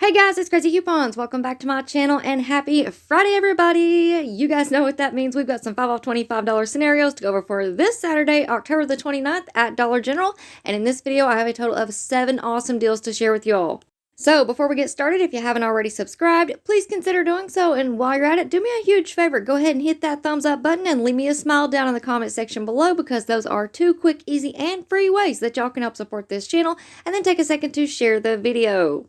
Hey guys, it's Craz-E Coupons. Welcome back to my channel and happy Friday, everybody. You guys know what that means. We've got some 5 off $25 scenarios to go over for this Saturday, October the 29th at Dollar General. And in this video, I have a total of 7 awesome deals to share with you all. So before we get started, if you haven't already subscribed, please consider doing so. And while you're at it, do me a huge favor. Go ahead and hit that thumbs up button and leave me a smile down in the comment section below, because those are 2 quick, easy, and free ways that y'all can help support this channel. And then take a second to share the video.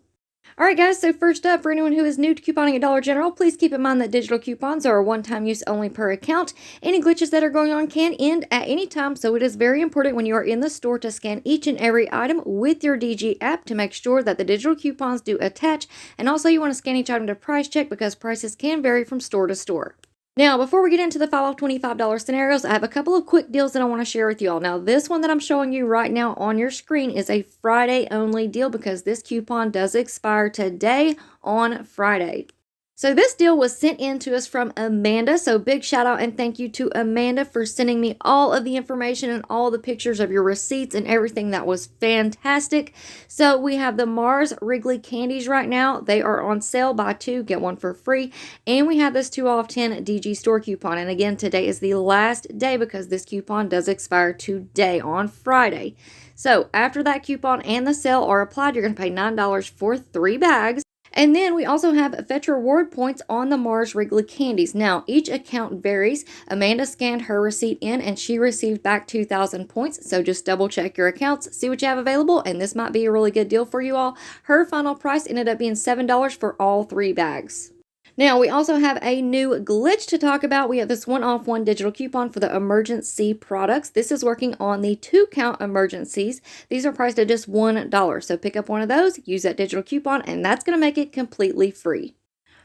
Alright guys, so first up, for anyone who is new to couponing at Dollar General, please keep in mind that digital coupons are one-time use only per account. Any glitches that are going on can end at any time, so it is very important when you are in the store to scan each and every item with your DG app to make sure that the digital coupons do attach. And also you want to scan each item to price check, because prices can vary from store to store. Now, before we get into the 5 off $25 scenarios, I have a couple of quick deals that I want to share with you all. Now, this one that I'm showing you right now on your screen is a Friday only deal, because this coupon does expire today on Friday. So this deal was sent in to us from Amanda, so big shout out and thank you to Amanda for sending me all of the information and all the pictures of your receipts and everything. That was fantastic. So we have the Mars Wrigley candies right now. They are on sale, buy 2, get 1 for free. And we have this 2 off 10 DG store coupon. And again, today is the last day, because this coupon does expire today on Friday. So after that coupon and the sale are applied, you're going to pay $9 for 3 bags. And then we also have Fetch Reward points on the Mars Wrigley candies. Now, each account varies. Amanda scanned her receipt in and she received back 2,000 points. So just double check your accounts, see what you have available, and this might be a really good deal for you all. Her final price ended up being $7 for all 3 bags. Now, we also have a new glitch to talk about. We have this 1 off 1 digital coupon for the emergency products. This is working on the 2-count emergencies. These are priced at just $1. So pick up one of those, use that digital coupon, and that's going to make it completely free.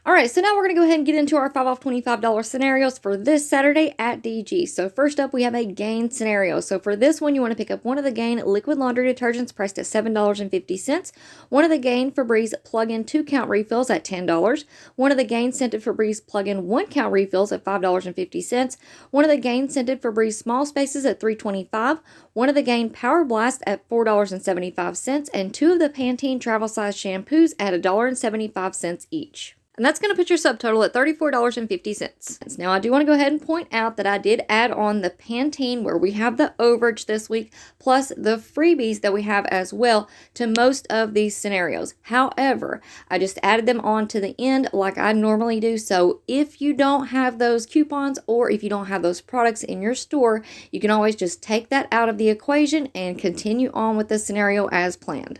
Alright, so now we're going to go ahead and get into our 5 off $25 scenarios for this Saturday at DG. So first up, we have a Gain scenario. So for this one, you want to pick up one of the Gain liquid laundry detergents priced at $7.50, one of the Gain Febreze plug-in 2-count refills at $10, one of the Gain scented Febreze plug-in 1-count refills at $5.50, one of the Gain scented Febreze small spaces at $3.25, one of the Gain Power Blast at $4.75, and 2 of the Pantene travel size shampoos at $1.75 each. And that's going to put your subtotal at $34.50. Now, I do want to go ahead and point out that I did add on the Pantene, where we have the overage this week, plus the freebies that we have as well to most of these scenarios. However, I just added them on to the end like I normally do. So if you don't have those coupons, or if you don't have those products in your store, you can always just take that out of the equation and continue on with the scenario as planned.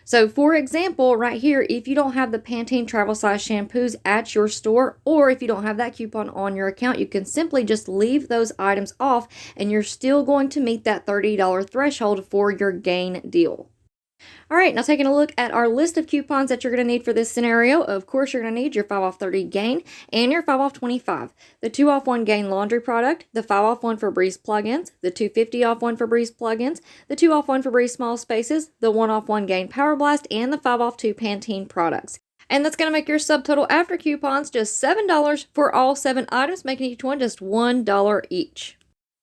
So for example, right here, if you don't have the Pantene travel size shampoos at your store, or if you don't have that coupon on your account, you can simply just leave those items off and you're still going to meet that $30 threshold for your Gain deal. Alright, now taking a look at our list of coupons that you're going to need for this scenario. Of course, you're going to need your 5 off 30 Gain and your 5 off 25. The 2 off 1 Gain laundry product, the 5 off 1 Febreze plugins, the 250 off 1 Febreze plugins, the 2 off 1 Febreze small spaces, the 1 off 1 Gain Power Blast, and the 5 off 2 Pantene products. And that's going to make your subtotal after coupons just $7 for all 7 items, making each one just $1 each.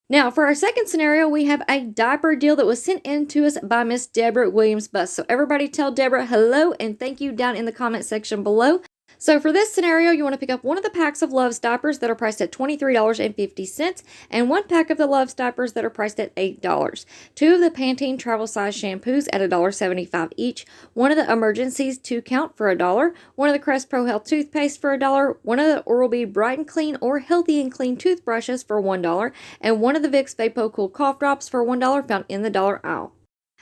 Now, for our second scenario, we have a diaper deal that was sent in to us by Miss Debra Williams-Bust. So everybody tell Debra hello and thank you down in the comment section below. So for this scenario, you want to pick up one of the packs of Love's diapers that are priced at $23.50 and 1 pack of the Love's diapers that are priced at $8. 2 of the Pantene travel size shampoos at $1.75 each, 1 of the Emergencies 2-count for $1, 1 of the Crest Pro Health toothpaste for $1, 1 of the Oral-B Bright and Clean or Healthy and Clean toothbrushes for $1, and 1 of the Vicks Vapo Cool cough drops for $1 found in the dollar aisle.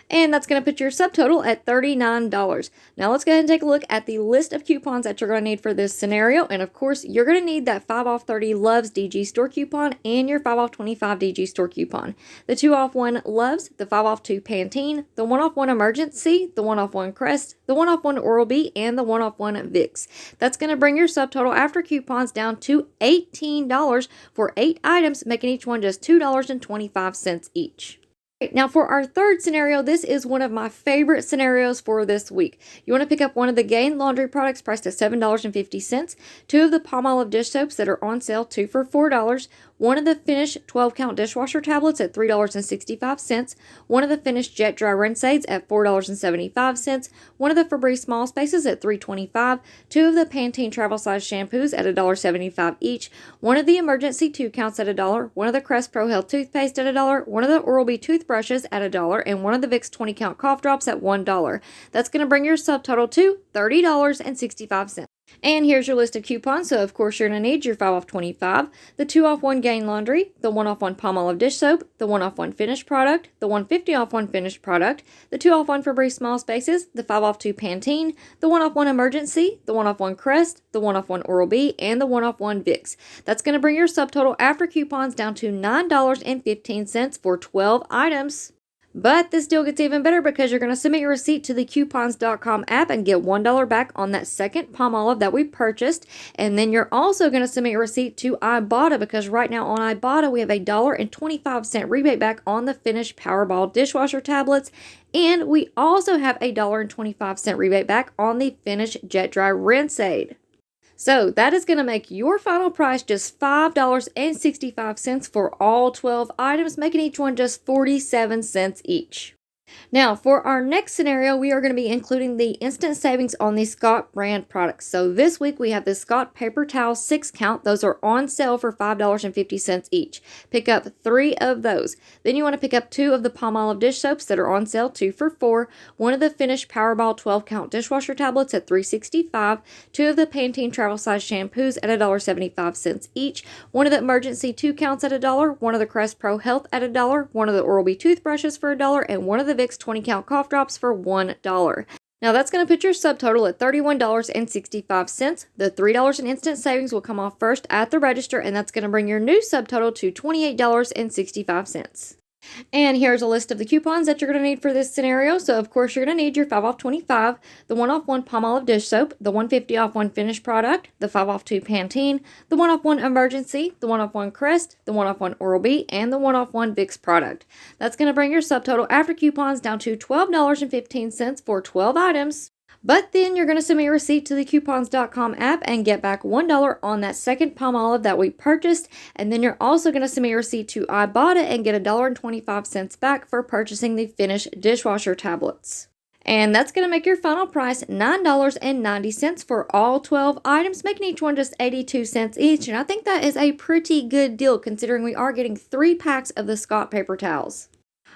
And that's going to put your subtotal at $39. Now let's go ahead and take a look at the list of coupons that you're going to need for this scenario. And of course, you're going to need that 5 off 30 Loves DG store coupon and your 5 off 25 DG store coupon. The 2 off 1 Loves, the 5 off 2 Pantene, the 1 off 1 Emergency, the 1 off 1 Crest, the 1 off 1 Oral-B, and the 1 off 1 Vicks. That's going to bring your subtotal after coupons down to $18 for 8 items, making each one just $2.25 each. Now for our third scenario, this is one of my favorite scenarios for this week. You want to pick up one of the Gain laundry products priced at $7.50, two of the Palmolive dish soaps that are on sale, 2 for $4, one of the Finish 12-count dishwasher tablets at $3.65, one of the Finish Jet Dry Rinse Aids at $4.75, one of the Febreze Small Spaces at $3.25, two of the Pantene Travel Size Shampoos at $1.75 each, one of the Emergency 2-counts at $1, one of the Crest Pro Health Toothpaste at $1, one of the Oral-B toothbrushes at $1, and one of the Vicks 20-count cough drops at $1. That's going to bring your subtotal to $30.65. And here's your list of coupons. So, of course, you're going to need your 5 off 25, the 2 off 1 Gain laundry, the 1 off 1 Palmolive dish soap, the 1 off 1 finished product, the 150 off 1 finished product, the 2 off 1 Febreze Small Spaces, the 5 off 2 Pantene, the 1 off 1 Emergency, the 1 off 1 Crest, the 1 off 1 Oral-B, and the 1 off 1 Vicks. That's going to bring your subtotal after coupons down to $9.15 for 12 items. But this deal gets even better because you're going to submit your receipt to the coupons.com app and get $1 back on that second Palmolive that we purchased. And then you're also going to submit your receipt to Ibotta because right now on Ibotta we have a $1.25 rebate back on the Finish Powerball dishwasher tablets. And we also have a $1.25 rebate back on the Finish Jet Dry Rinse Aid. So that is going to make your final price just $5.65 for all 12 items, making each one just 47 cents each. Now, for our next scenario, we are going to be including the instant savings on the Scott brand products. So this week we have the Scott paper towel 6-count. Those are on sale for $5.50 each. Pick up 3 of those. Then you want to pick up 2 of the Palmolive dish soaps that are on sale, 2 for $4. One of the Finish Powerball 12-count dishwasher tablets at $3.65. 2 of the Pantene travel size shampoos at $1.75 each. One of the Emergency 2-counts at $1. One of the Crest Pro Health at $1. One of the Oral-B toothbrushes for $1. And one of the Vicks 20-count cough drops for $1. Now that's going to put your subtotal at $31.65. The $3 in instant savings will come off first at the register, and that's going to bring your new subtotal to $28.65. And here's a list of the coupons that you're going to need for this scenario. So, of course, you're going to need your 5 off 25, the 1 off 1 Palmolive dish soap, the 150 off 1 finished product, the 5 off 2 Pantene, the 1 off 1 Emergency, the 1 off 1 Crest, the 1 off 1 Oral-B, and the 1 off 1 Vicks product. That's going to bring your subtotal after coupons down to $12.15 for 12 items. But then you're going to submit your receipt to the coupons.com app and get back $1 on that second Palmolive that we purchased. And then you're also going to submit your receipt to Ibotta and get $1.25 back for purchasing the Finish dishwasher tablets. And that's going to make your final price $9.90 for all 12 items, making each one just 82 cents each. And I think that is a pretty good deal considering we are getting 3 packs of the Scott paper towels.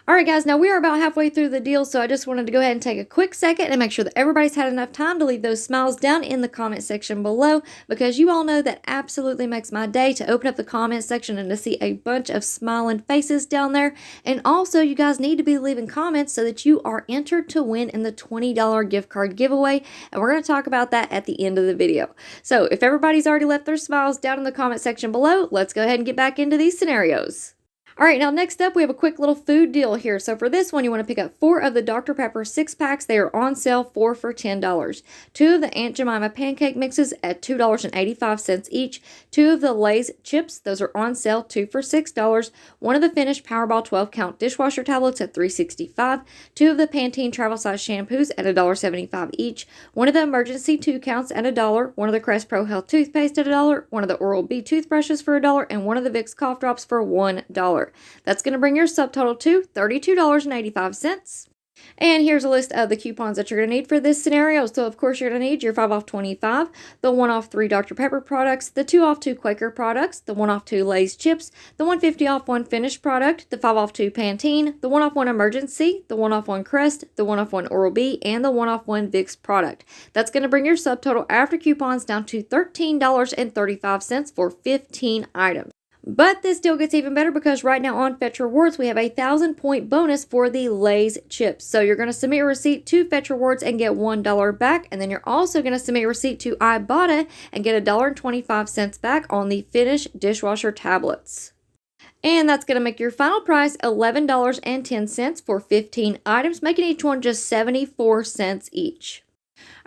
Alright guys, now we are about halfway through the deal, so I just wanted to go ahead and take a quick second and make sure that everybody's had enough time to leave those smiles down in the comment section below, because you all know that absolutely makes my day to open up the comment section and to see a bunch of smiling faces down there. And also, you guys need to be leaving comments so that you are entered to win in the $20 gift card giveaway, and we're going to talk about that at the end of the video. So if everybody's already left their smiles down in the comment section below, let's go ahead and get back into these scenarios. Alright, now next up we have a quick little food deal here. So for this one, you want to pick up 4 of the Dr. Pepper 6-packs. They are on sale 4 for $10. 2 of the Aunt Jemima pancake mixes at $2.85 each. 2 of the Lay's chips, those are on sale 2 for $6. 1 of the Finish Powerball 12-count dishwasher tablets at $3.65. 2 of the Pantene travel size shampoos at $1.75 each. 1 of the Emergency 2-counts at $1. 1 of the Crest Pro Health toothpaste at $1. 1 of the Oral-B toothbrushes for $1. And 1 of the Vicks cough drops for $1. That's going to bring your subtotal to $32.85. And here's a list of the coupons that you're going to need for this scenario. So, of course, you're going to need your 5 off 25, the 1 off 3 Dr. Pepper products, the 2 off 2 Quaker products, the 1 off 2 Lay's chips, the 150 off 1 finished product, the 5 off 2 Pantene, the 1 off 1 Emergency, the 1 off 1 Crest, the 1 off 1 Oral-B, and the 1 off 1 Vicks product. That's going to bring your subtotal after coupons down to $13.35 for 15 items. But this deal gets even better because right now on Fetch Rewards, we have a 1,000-point bonus for the Lay's chips. So you're going to submit your receipt to Fetch Rewards and get $1 back. And then you're also going to submit your receipt to Ibotta and get $1.25 back on the Finish dishwasher tablets. And that's going to make your final price $11.10 for 15 items, making each one just 74 cents each.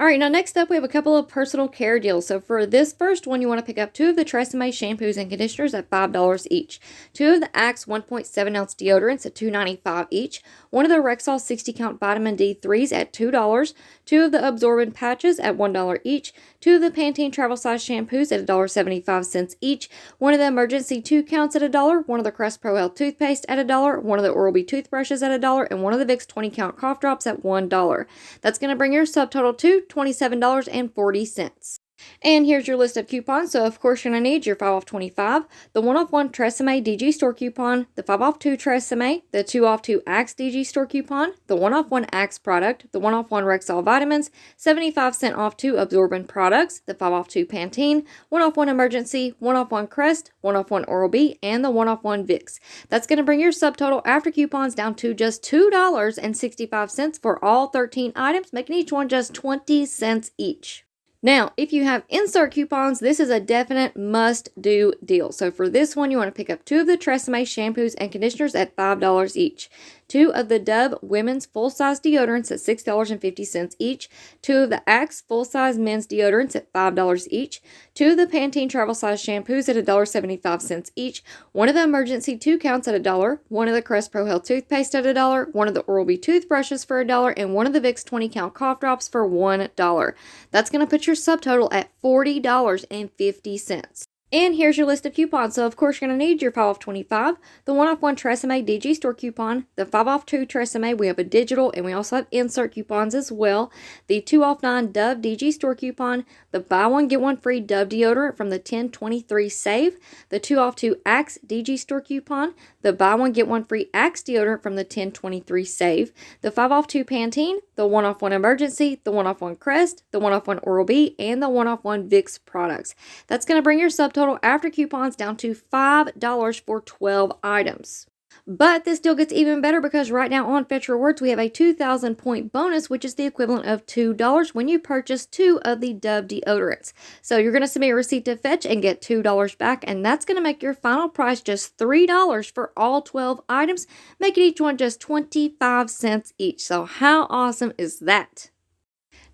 All right, now next up, we have a couple of personal care deals. So for this first one, you want to pick up 2 of the Tresemme shampoos and conditioners at $5 each, 2 of the Axe 1.7 ounce deodorants at $2.95 each, 1 of the Rexall 60 count vitamin D3s at $2, 2 of the Absorbent patches at $1 each, 2 of the Pantene travel size shampoos at $1.75 each, 1 of the Emergency 2 counts at $1, 1 of the Crest Pro Health toothpaste at $1, 1 of the Oral-B toothbrushes at $1, and 1 of the Vicks 20 count cough drops at $1. That's going to bring your subtotal to $27.40. And here's your list of coupons. So of course you're going to need your 5 off 25, the 1 off 1 Tresemme DG store coupon, the 5 off 2 Tresemme, the 2 off 2 Axe DG store coupon, the 1 off 1 Axe product, the 1 off 1 Rexall vitamins, 75% off 2 Absorbent products, the 5 off 2 Pantene, 1 off 1 Emergency, 1 off 1 Crest, 1 off 1 Oral-B, and the 1 off 1 Vicks. That's going to bring your subtotal after coupons down to just $2.65 for all 13 items, making each one just 20 cents each. Now, if you have insert coupons, this is a definite must-do deal. So for this one, you want to pick up 2 of the Tresemme shampoos and conditioners at $5 each, 2 of the Dove women's full-size deodorants at $6.50 each, 2 of the Axe full-size men's deodorants at $5 each, 2 of the Pantene travel size shampoos at $1.75 each, 1 of the Emergency 2 counts at $1, 1 of the Crest Pro Health toothpaste at $1, 1 of the Oral-B toothbrushes for $1, and 1 of the Vicks 20 count cough drops for $1. That's going to put your subtotal at $40.50. And here's your list of coupons. So of course you're going to need your 5 off 25, the 1 off 1 Tresemme DG store coupon, the 5 off 2 Tresemme, we have a digital and we also have insert coupons as well, the 2 off 9 Dove DG store coupon, the buy one get one free Dove deodorant from the 1023 save, the 2 off 2 Axe DG store coupon, the buy one get one free Axe deodorant from the 1023 save, the 5 off 2 Pantene, the 1 off 1 Emergency, the 1 off 1 Crest, the 1 off 1 Oral-B, and the 1 off 1 Vicks products. That's going to bring your subtotal after coupons down to $5 for 12 items. But this deal gets even better because right now on Fetch Rewards we have a 2,000 point bonus, which is the equivalent of $2 when you purchase 2 of the Dove deodorants. So you're going to submit a receipt to Fetch and get $2 back, and that's going to make your final price just $3 for all 12 items, making each one just 25 cents each. So how awesome is that?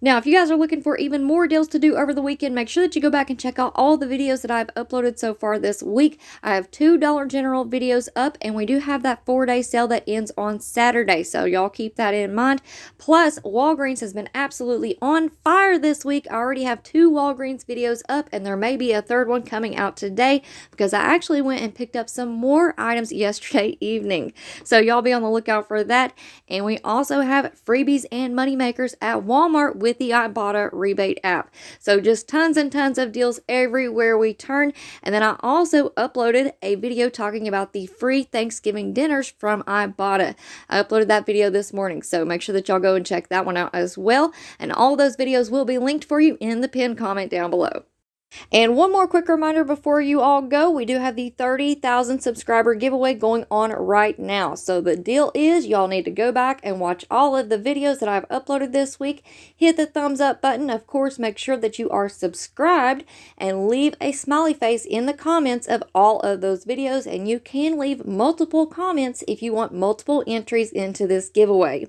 Now, if you guys are looking for even more deals to do over the weekend, make sure that you go back and check out all the videos that I've uploaded so far this week. I have 2 Dollar General videos up, and we do have that 4-day sale that ends on Saturday, so y'all keep that in mind. Plus, Walgreens has been absolutely on fire this week. I already have 2 Walgreens videos up, and there may be a 3rd one coming out today because I actually went and picked up some more items yesterday evening. So y'all be on the lookout for that. And we also have freebies and money makers at Walmart with the Ibotta rebate app. So just tons and tons of deals everywhere we turn. And then I also uploaded a video talking about the free Thanksgiving dinners from Ibotta. I uploaded that video this morning, so make sure that y'all go and check that one out as well. And all those videos will be linked for you in the pinned comment down below. And one more quick reminder before you all go, we do have the 30,000 subscriber giveaway going on right now. So the deal is y'all need to go back and watch all of the videos that I've uploaded this week. Hit the thumbs up button. Of course, make sure that you are subscribed and leave a smiley face in the comments of all of those videos. And you can leave multiple comments if you want multiple entries into this giveaway.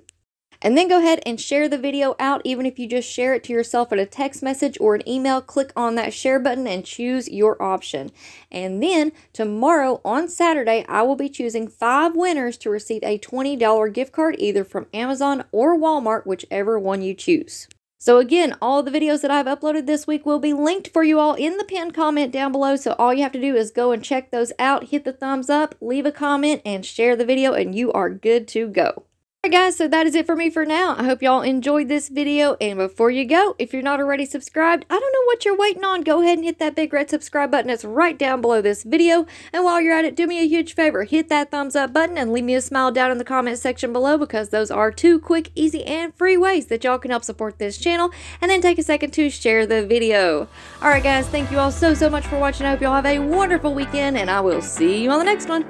And then go ahead and share the video out. Even if you just share it to yourself in a text message or an email, click on that share button and choose your option. And then tomorrow on Saturday, I will be choosing 5 winners to receive a $20 gift card either from Amazon or Walmart, whichever one you choose. So again, all the videos that I've uploaded this week will be linked for you all in the pinned comment down below. So all you have to do is go and check those out, hit the thumbs up, leave a comment, and share the video, and you are good to go. Alright guys, so that is it for me for now. I hope y'all enjoyed this video, and before you go, if you're not already subscribed, I don't know what you're waiting on. Go ahead and hit that big red subscribe button. It's right down below this video. And while you're at it, do me a huge favor. Hit that thumbs up button and leave me a smile down in the comment section below, because those are 2 quick, easy, and free ways that y'all can help support this channel. And then take a second to share the video. Alright guys, thank you all so much for watching. I hope y'all have a wonderful weekend, and I will see you on the next one.